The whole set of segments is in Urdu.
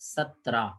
17,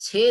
6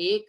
1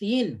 3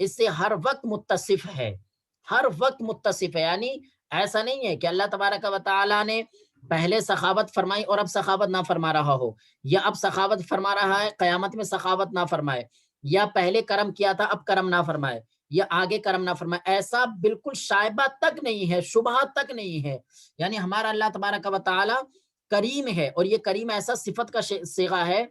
اس سے ہر وقت متصف ہے، ہر وقت متصف ہے، یعنی ایسا نہیں ہے کہ اللہ تبارک و تعالیٰ نے پہلے سخاوت فرمائی اور اب سخاوت نہ فرما رہا ہو، یا اب سخاوت فرما رہا ہے قیامت میں سخاوت نہ فرمائے، یا پہلے کرم کیا تھا اب کرم نہ فرمائے، یا آگے کرم نہ فرمائے. ایسا بالکل شائبہ تک نہیں ہے، شبہ تک نہیں ہے. یعنی ہمارا اللہ تبارک و تعالیٰ کریم ہے، اور یہ کریم ایسا صفت کا صیغہ ہے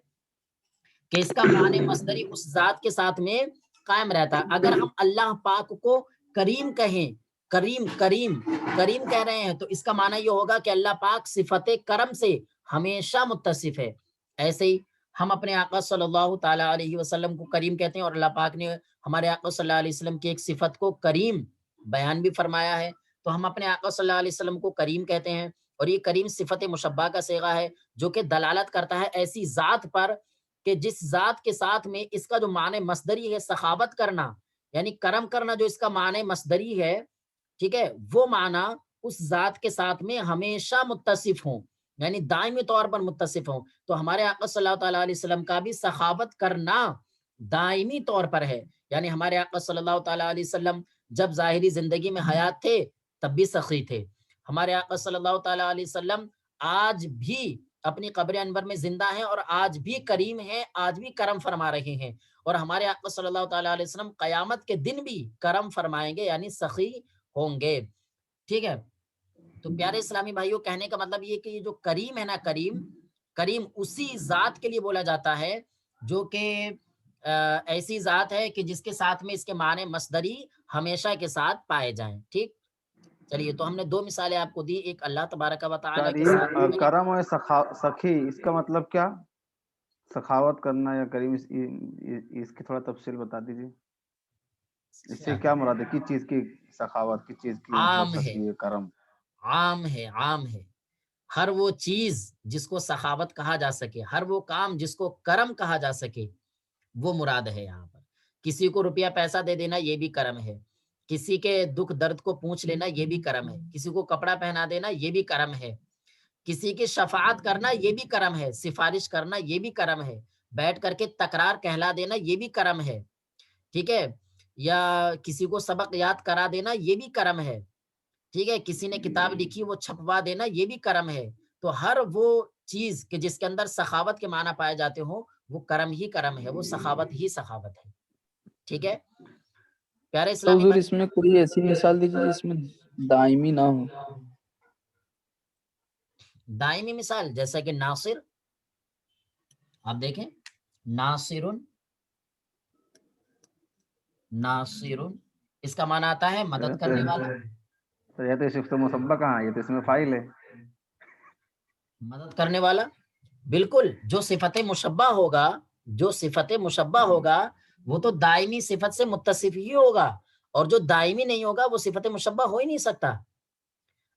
کہ اس کا معنی مصدری اس ذات کے ساتھ میں قائم رہتا ہے. اگر ہم اللہ پاک کو کریم کہیں، کریم کریم کریم کہہ رہے ہیں، تو اس کا معنی یہ ہوگا کہ اللہ پاک صفت کرم سے ہمیشہ متصف ہے. ایسے ہی ہم اپنے آقا صلی اللہ تعالیٰ علیہ وسلم کو کریم کہتے ہیں، اور اللہ پاک نے ہمارے آقا صلی اللہ علیہ وسلم کی ایک صفت کو کریم بیان بھی فرمایا ہے. تو ہم اپنے آقا صلی اللہ علیہ وسلم کو کریم کہتے ہیں، اور یہ کریم صفت مشبہ کا صیغہ ہے جو کہ دلالت کرتا ہے ایسی ذات پر کہ جس ذات کے ساتھ میں اس کا جو معنی مصدری ہے سخاوت کرنا، یعنی کرم کرنا، جو اس کا معنی مصدری ہے، ٹھیک ہے، وہ معنی اس ذات کے ساتھ میں ہمیشہ متصف ہوں، یعنی دائمی طور پر متصف ہوں. تو ہمارے آقا صلی اللہ تعالیٰ علیہ وسلم کا بھی سخاوت کرنا دائمی طور پر ہے. یعنی ہمارے آقا صلی اللہ تعالیٰ علیہ وسلم جب ظاہری زندگی میں حیات تھے تب بھی سخی تھے. ہمارے آقا صلی اللہ تعالیٰ علیہ وسلم آج بھی اپنی قبر انور میں زندہ ہیں، اور آج بھی کریم ہیں، آج بھی کرم فرما رہے ہیں. اور ہمارے آقا صلی اللہ تعالیٰ علیہ وسلم قیامت کے دن بھی کرم فرمائیں گے، یعنی سخی ہوں گے. ٹھیک ہے. تو پیارے اسلامی بھائیوں، کہنے کا مطلب یہ کہ یہ جو کریم ہے نا، کریم کریم اسی ذات کے لیے بولا جاتا ہے جو کہ ایسی ذات ہے کہ جس کے ساتھ میں اس کے معنی مصدری ہمیشہ کے ساتھ پائے جائیں. ٹھیک. چلیے، تو ہم نے دو مثالیں آپ کو دی، ایک اللہ تبارک و تعالیٰ کے ساتھ کریم کرم اور سخی، اس کا مطلب کیا؟ سخاوت کرنا یا کریم، اس کی تھوڑا تفصیل بتا دیجیے. اس سے کیا مراد ہے؟ کس چیز کی سخاوت، کس چیز کی مطلب عام ہے، سخی ہے، کرم؟ عام ہے، عام ہے. ہر وہ چیز جس کو سخاوت کہا جا سکے، ہر وہ کام جس کو کرم کہا جا سکے، وہ مراد ہے یہاں پر. کسی کو روپیہ پیسہ دے دینا یہ بھی کرم ہے، کسی کے دکھ درد کو پوچھ لینا یہ بھی کرم ہے، کسی کو کپڑا پہنا دینا یہ بھی کرم ہے، کسی کی شفاعت کرنا یہ بھی کرم ہے، سفارش کرنا یہ بھی کرم ہے، بیٹھ کر کے تکرار کہلا دینا یہ بھی کرم ہے. ٹھیک ہے. یا کسی کو سبق یاد کرا دینا یہ بھی کرم ہے. ٹھیک ہے. کسی نے کتاب لکھی وہ چھپوا دینا یہ بھی کرم ہے. تو ہر وہ چیز کہ جس کے اندر سخاوت کے معنی پائے جاتے ہوں وہ کرم ہی کرم ہے، وہ سخاوت ہی سخاوت ہے. ٹھیک ہے. پیارے تو اسلامی حضور اس میں کوئی ایسی مثال دیجیے جس میں دائمی نہ ہو. دائمی مثال جیسا کہ ناصر، آپ دیکھیں، ناصر، ناصر اس کا معنی آتا ہے مدد کرنے والا. تو یہ تو صفت مشبہ کہاں، یہ تو اس میں فاعل ہے. مدد کرنے والا، بالکل. جو صفت مشبہ ہوگا، جو صفت مشبہ ہوگا وہ تو دائمی صفت سے متصف ہی ہوگا، اور جو دائمی نہیں ہوگا وہ صفت مشبہ ہو ہی نہیں سکتا.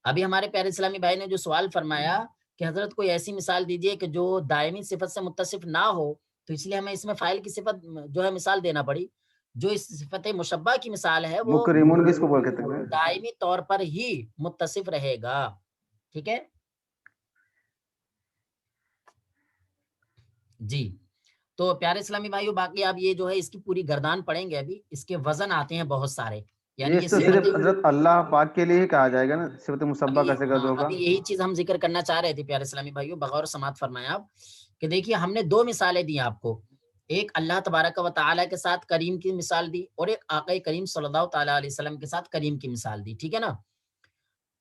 ابھی ہمارے پیارے اسلامی بھائی نے جو سوال فرمایا کہ حضرت کوئی ایسی مثال دیجئے کہ جو دائمی صفت سے متصف نہ ہو، تو اس لیے ہمیں اس میں فاعل کی صفت جو ہے مثال دینا پڑی. جو اس صفت مشبہ کی مثال ہے وہ مکرمون کس کو بول کہتے ہیں؟ دائمی طور پر ہی متصف رہے گا. ٹھیک ہے جی. تو پیارے اسلامی بھائیو، باقی آپ یہ جو ہے اس کی پوری گردان پڑھیں گے. ابھی اس کے وزن آتے ہیں بہت سارے، یعنی یہ تو صرف حضرت اللہ پاک کے لیے ہی کہا جائے گا نا، صفت مشبہ کا صیغہ جو ہوگا. ابھی یہی چیز ہم ذکر کرنا چاہ رہے تھے پیارے اسلامی بھائیو، بغور سماعت فرمائیں آپ کہ دیکھیے ہم نے دو مثالیں دی آپ کو، ایک اللہ تبارک و تعالیٰ کے ساتھ کریم کی مثال دی، اور ایک آقا کریم صلی اللہ تعالیٰ علیہ وسلم کے ساتھ کریم کی مثال دی. ٹھیک ہے نا.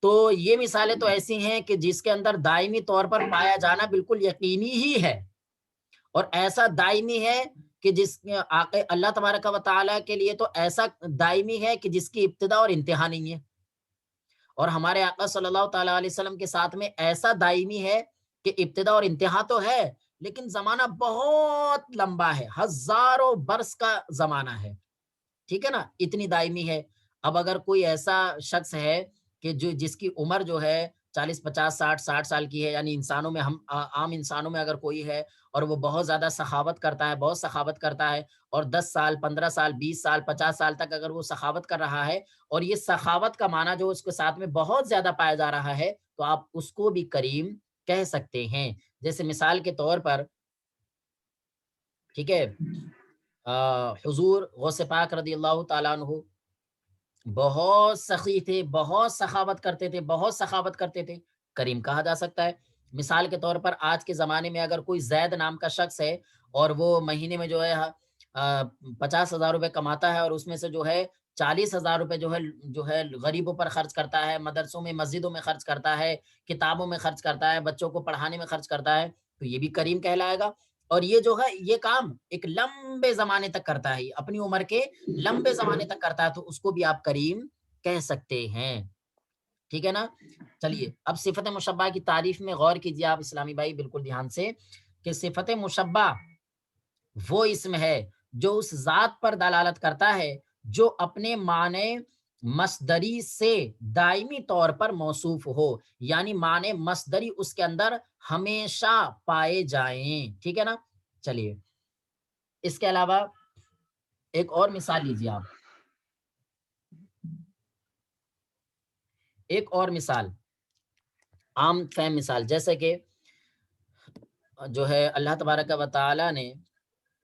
تو یہ مثالیں تو ایسی ہیں کہ جس کے اندر دائمی طور پر پایا جانا بالکل یقینی ہی ہے، اور ایسا دائمی ہے کہ جس آقا اللہ تبارک و تعالیٰ کے لیے تو ایسا دائمی ہے کہ جس کی ابتدا اور انتہا نہیں ہے، اور ہمارے آقا صلی اللہ تعالیٰ علیہ وسلم کے ساتھ میں ایسا دائمی ہے کہ ابتدا اور انتہا تو ہے لیکن زمانہ بہت لمبا ہے، ہزاروں برس کا زمانہ ہے. ٹھیک ہے نا. اتنی دائمی ہے. اب اگر کوئی ایسا شخص ہے کہ جس کی عمر جو ہے 40 50 60 سال کی ہے، یعنی انسانوں میں، ہم عام انسانوں میں اگر کوئی ہے اور وہ بہت زیادہ سخاوت کرتا ہے، بہت سخاوت کرتا ہے، اور 10 سال 15 سال 20 سال 50 سال تک اگر وہ سخاوت کر رہا ہے، اور یہ سخاوت کا معنی جو اس کے ساتھ میں بہت زیادہ پایا جا رہا ہے، تو آپ اس کو بھی کریم کہہ سکتے ہیں. جیسے مثال کے طور پر، ٹھیک ہے، حضور غوث پاک رضی اللہ تعالیٰ عنہ بہت سخی تھے، بہت سخاوت کرتے تھے، بہت سخاوت کرتے تھے، کریم کہا جا سکتا ہے۔ مثال کے طور پر آج کے زمانے میں اگر کوئی زید نام کا شخص ہے اور وہ مہینے میں جو ہے 50,000 روپے کماتا ہے اور اس میں سے جو ہے 40,000 روپے جو ہے غریبوں پر خرچ کرتا ہے، مدرسوں میں مسجدوں میں خرچ کرتا ہے، کتابوں میں خرچ کرتا ہے، بچوں کو پڑھانے میں خرچ کرتا ہے، تو یہ بھی کریم کہلائے گا۔ اور یہ جو ہے یہ کام ایک لمبے زمانے تک کرتا ہے، اپنی عمر کے لمبے زمانے تک کرتا ہے، تو اس کو بھی آپ کریم کہہ سکتے ہیں، ٹھیک ہے نا۔ چلیے اب صفت مشبہ کی تعریف میں غور کیجیے آپ اسلامی بھائی بالکل دھیان سے، کہ صفت مشبہ وہ اسم ہے جو اس ذات پر دلالت کرتا ہے جو اپنے معنی مصدری سے دائمی طور پر موصوف ہو، یعنی معنی مصدری اس کے اندر ہمیشہ پائے جائیں، ٹھیک ہے نا۔ چلیے اس کے علاوہ ایک اور مثال لیجیے آپ، ایک اور مثال عام فہم مثال، جیسے کہ جو ہے اللہ تبارک و تعالی نے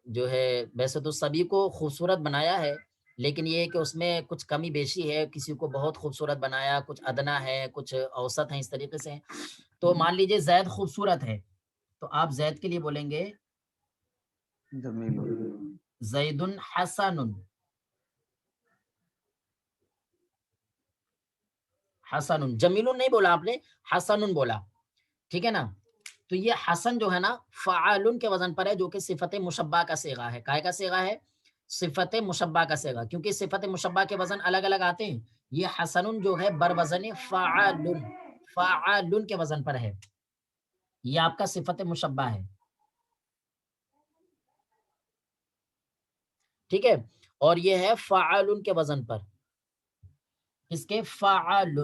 جو ہے ویسے تو سبھی کو خوبصورت بنایا ہے، لیکن یہ ہے کہ اس میں کچھ کمی بیشی ہے، کسی کو بہت خوبصورت بنایا، کچھ ادنا ہے، کچھ اوسط ہیں، اس طریقے سے۔ تو مان لیجئے زید خوبصورت ہے، تو آپ زید کے لیے بولیں گے جمیل، زید حسن، حسن، جمیل نہیں بولا آپ نے، حسن بولا، ٹھیک ہے نا۔ تو یہ حسن جو ہے نا فعال کے وزن پر ہے، جو کہ صفت مشبہ کا صیغہ ہے۔ کائے کا صیغہ ہے؟ صفت مشبہ کا صیغہ، کیونکہ صفت مشبہ کے وزن الگ الگ آتے ہیں۔ یہ حسن جو ہے بر وزن فعال، فعال کے وزن پر ہے، یہ آپ کا صفت مشبہ ہے، ٹھیک ہے۔ اور یہ ہے فعال کے وزن پر، اس کے فعال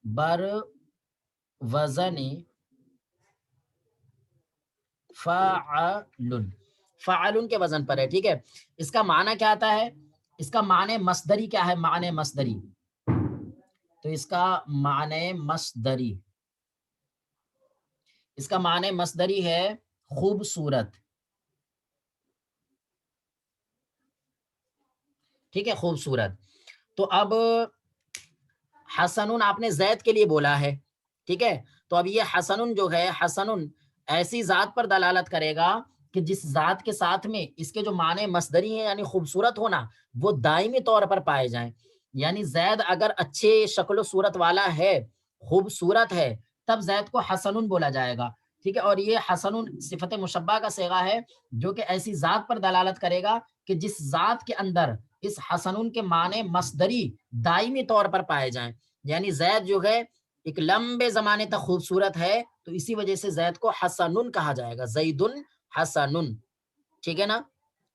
بر وزن فعال، فعال کے وزن پر ہے، ٹھیک ہے۔ اس کا معنی کیا آتا ہے؟ اس کا معنی مصدری کیا ہے؟ معنی مصدری، تو اس کا معنی مصدری، اس کا معنی مصدری ہے خوبصورت، ٹھیک ہے، خوبصورت۔ تو اب حسن آپ نے زید کے لیے بولا ہے، ٹھیک ہے۔ تو اب یہ حسن جو ہے، حسن ایسی ذات پر دلالت کرے گا کہ جس ذات کے ساتھ میں اس کے جو معنی مصدری ہیں یعنی خوبصورت ہونا، وہ دائمی طور پر پائے جائیں۔ یعنی زید اگر اچھے شکل و صورت والا ہے، خوبصورت ہے، تب زید کو حسن بولا جائے گا، ٹھیک ہے۔ اور یہ حسن صفت مشبہ کا صیغہ ہے جو کہ ایسی ذات پر دلالت کرے گا کہ جس ذات کے اندر اس حسن کے معنی مصدری دائمی طور پر پائے جائیں۔ یعنی زید جو ہے ایک لمبے زمانے تک خوبصورت ہے، تو اسی وجہ سے زید کو حسن کہا جائے گا، زید حسن، ٹھیک ہے نا۔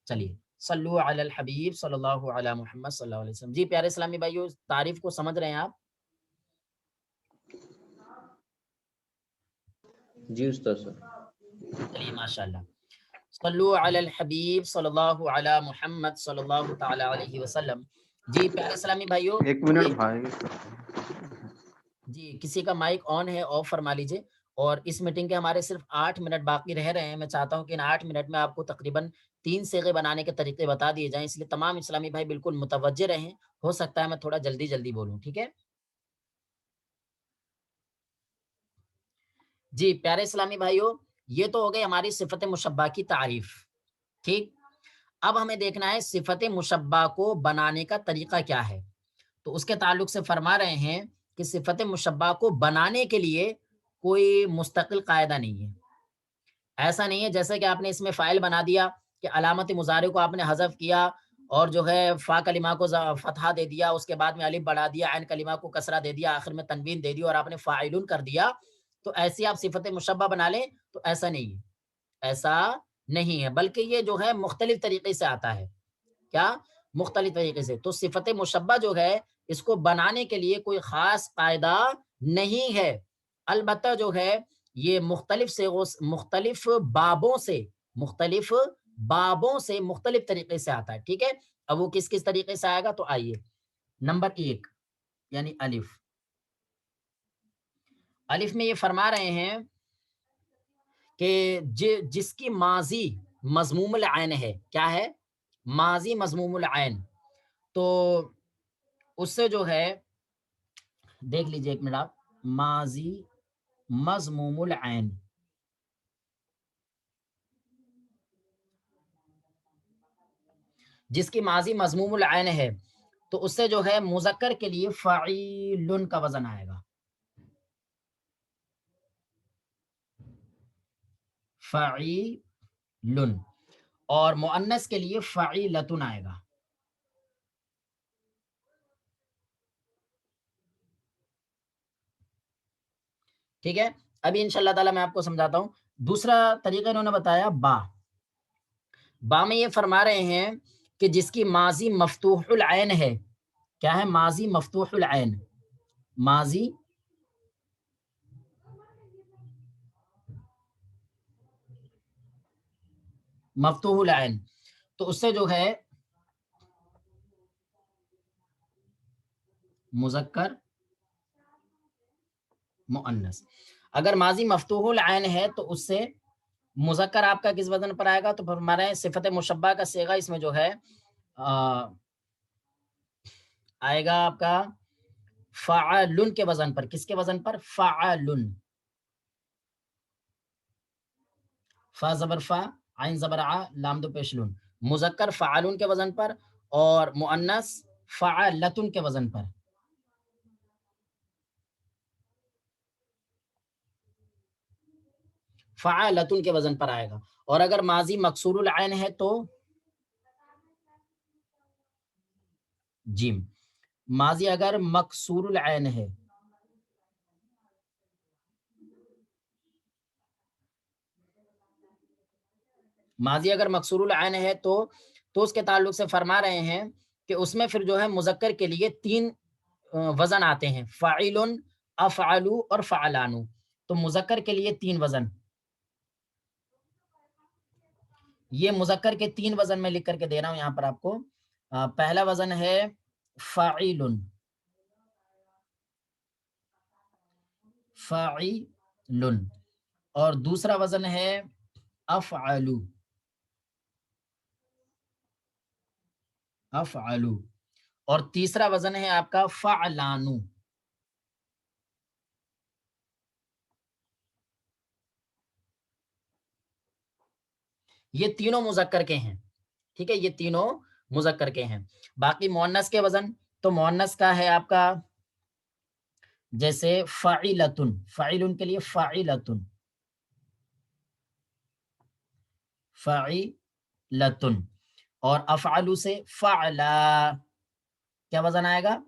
چلیے صلو علی الحبیب صلی اللہ علی محمد صلی اللہ علیہ وسلم۔ جی پیارے اسلامی بھائیو، تعریف کو سمجھ رہے ہیں آپ؟ جی استاد صاحب۔ چلیے ماشاءاللہ، صلو علی الحبیب صلی اللہ علی محمد صلی اللہ تعالی علیہ وسلم۔ جی پیارے اسلامی بھائیو، ایک منٹ بھائی، جی کسی کا مائک آن ہے آف فرما لیجئے۔ اور اس میٹنگ کے ہمارے صرف 8 منٹ باقی رہ رہے ہیں، میں چاہتا ہوں کہ ان 8 منٹ میں آپ کو تقریباً 3 صیغے بنانے کے طریقے بتا دیے جائیں، اس لیے تمام اسلامی بھائی بالکل متوجہ رہیں، ہو سکتا ہے میں تھوڑا جلدی جلدی بولوں، ٹھیک ہے۔ جی پیارے اسلامی بھائیو، یہ تو ہو گئی ہماری صفت مشبہ کی تعریف، ٹھیک۔ اب ہمیں دیکھنا ہے صفت مشبہ کو بنانے کا طریقہ کیا ہے۔ تو اس کے تعلق سے فرما رہے ہیں کہ صفت مشبہ کو بنانے کے لیے کوئی مستقل قاعدہ نہیں ہے۔ ایسا نہیں ہے جیسے کہ آپ نے اس میں فاعل بنا دیا کہ علامت مضارع کو آپ نے حذف کیا اور جو ہے فا کلمہ کو فتحہ دے دیا، اس کے بعد میں الف بڑھا دیا، عین کلمہ کو کسرہ دے دیا، آخر میں تنوین دے دی اور آپ نے فاعلون کر دیا، تو ایسی آپ صفت مشبہ بنا لیں، تو ایسا نہیں ہے، ایسا نہیں ہے، بلکہ یہ جو ہے مختلف طریقے سے آتا ہے۔ کیا؟ مختلف طریقے سے۔ تو صفت مشبہ جو ہے اس کو بنانے کے لیے کوئی خاص قاعدہ نہیں ہے، البتہ جو ہے یہ مختلف بابوں سے مختلف طریقے سے آتا ہے، ٹھیک ہے۔ اب وہ کس کس طریقے سے آئے گا، تو آئیے نمبر 1 یعنی الف۔ الف میں یہ فرما رہے ہیں کہ جس کی ماضی مضموم العین ہے. کیا ہے؟ ماضی مضموم العین. تو اس سے جو ہے دیکھ لیجئے ایک منٹ آپ، ماضی مضموم العین، جس کی ماضی مضموم العین ہے تو اس سے جو ہے مذکر کے لیے فعیل کا وزن آئے گا. فعیل. اور مؤنث کے لیے فعیلتن آئے گا. ٹھیک ہے. ابھی انشاءاللہ تعالیٰ میں آپ کو سمجھاتا ہوں. دوسرا طریقہ انہوں نے بتایا با. با میں یہ فرما رہے ہیں کہ جس کی ماضی مفتوح العین ہے. کیا ہے؟ ماضی مفتوح العین. ماضی مفتوح العین، تو اس سے جو ہے مذکر مؤنث. اگر ماضی مفتوح العین ہے تو اس سے مذکر آپ کا کس وزن پر آئے گا؟ تو فرما رہے ہیں صفت مشبہ کا صیغہ اس میں جو ہے آئے گا آپ کا فعلن کے وزن پر. کس کے وزن پر؟ فعلن. فا زبر فا، عین زبر ع، لام دو پیش لن. مذکر فعلن کے وزن پر اور مؤنث فعلتن کے وزن پر. فعلتن کے وزن پر آئے گا. اور اگر ماضی مکسور العین ہے تو جیم. ماضی اگر مکسور العین ہے ماضی اگر مکسور العین ہے تو اس کے تعلق سے فرما رہے ہیں کہ اس میں پھر جو ہے مذکر کے لیے 3 وزن آتے ہیں، فاعل، افعل اور فعلان. تو مذکر کے لیے 3 وزن، یہ مذکر کے 3 وزن میں لکھ کر کے دے رہا ہوں یہاں پر آپ کو. پہلا وزن ہے فاعل، فاعل. اور دوسرا وزن ہے افعل، افعل. اور تیسرا وزن ہے آپ کا فعلان. یہ تینوں مذکر کے ہیں. ٹھیک ہے، یہ تینوں مذکر کے ہیں. باقی مؤنث کے وزن تو مؤنث کا ہے آپ کا جیسے فاعلتن، فاعل کے لیے فاعلتن، فاعلتن. اور افعلو سے فعلا. کیا وزن آئے گا؟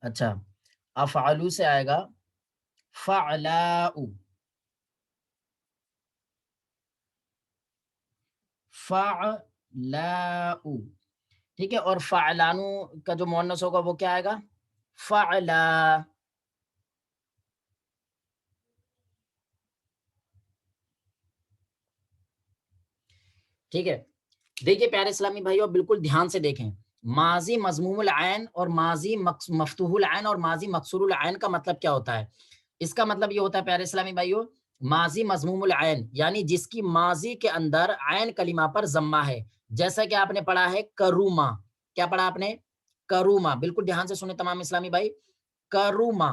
اچھا، افعلو سے آئے گا فعلاؤ، فعلاؤ. ٹھیک ہے. اور فعلانو کا جو مؤنث ہوگا وہ کیا آئے گا؟ فعلا. ٹھیک ہے. دیکھیے پیارے اسلامی بھائیو، بالکل دھیان سے دیکھیں. ماضی مضموم العین اور ماضی مفتوح العین اور ماضی مکسور العین کا مطلب کیا ہوتا ہے؟ اس کا مطلب یہ ہوتا ہے پیارے اسلامی بھائیو، ماضی مضموم العین یعنی جس کی ماضی کے اندر عین کلمہ پر ضمہ ہے. جیسا کہ آپ نے پڑھا ہے کروما. کیا پڑھا آپ نے؟ کروما. بالکل دھیان سے سنیں تمام اسلامی بھائی. Croma,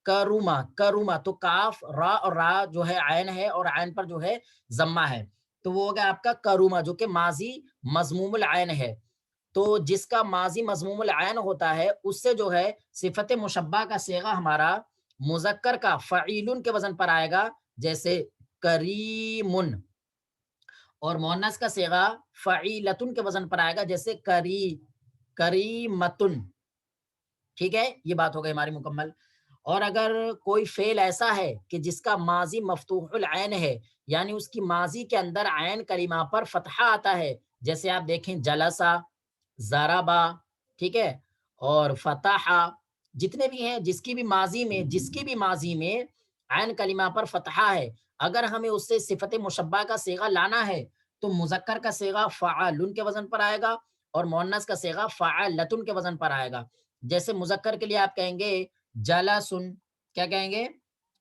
Croma, Croma. تو کاف را اور را جو ہے عین ہے اور عین پر جو ہے ضمہ ہے، تو وہ ہوگا آپ کا کروما جو کہ ماضی مضموم العین ہے. تو جس کا ماضی مضموم العین ہوتا ہے اس سے جو ہے صفت مشبہ کا صیغہ ہمارا مذکر کا فعیلن کے وزن پر آئے گا جیسے کریمن، اور مؤنث کا صیغہ فعیلتن کے وزن پر آئے گا جیسے کریمتن. ٹھیک ہے، یہ بات ہو گئی ہماری مکمل. اور اگر کوئی فعل ایسا ہے کہ جس کا ماضی مفتوح العین ہے یعنی اس کی ماضی کے اندر عین کلمہ پر فتحہ آتا ہے، جیسے آپ دیکھیں جلسہ، ضربا، ٹھیک ہے، اور فتحہ، جتنے بھی ہیں جس کی بھی ماضی میں عین کلمہ پر فتحہ ہے، اگر ہمیں اس سے صفت مشبہ کا صیغہ لانا ہے تو مذکر کا صیغہ فعلن کے وزن پر آئے گا اور مؤنث کا صیغہ فعلتن کے وزن پر آئے گا. جیسے مذکر کے لیے آپ کہیں گے جلسن. کیا کہیں گے؟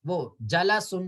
وہ جلسن.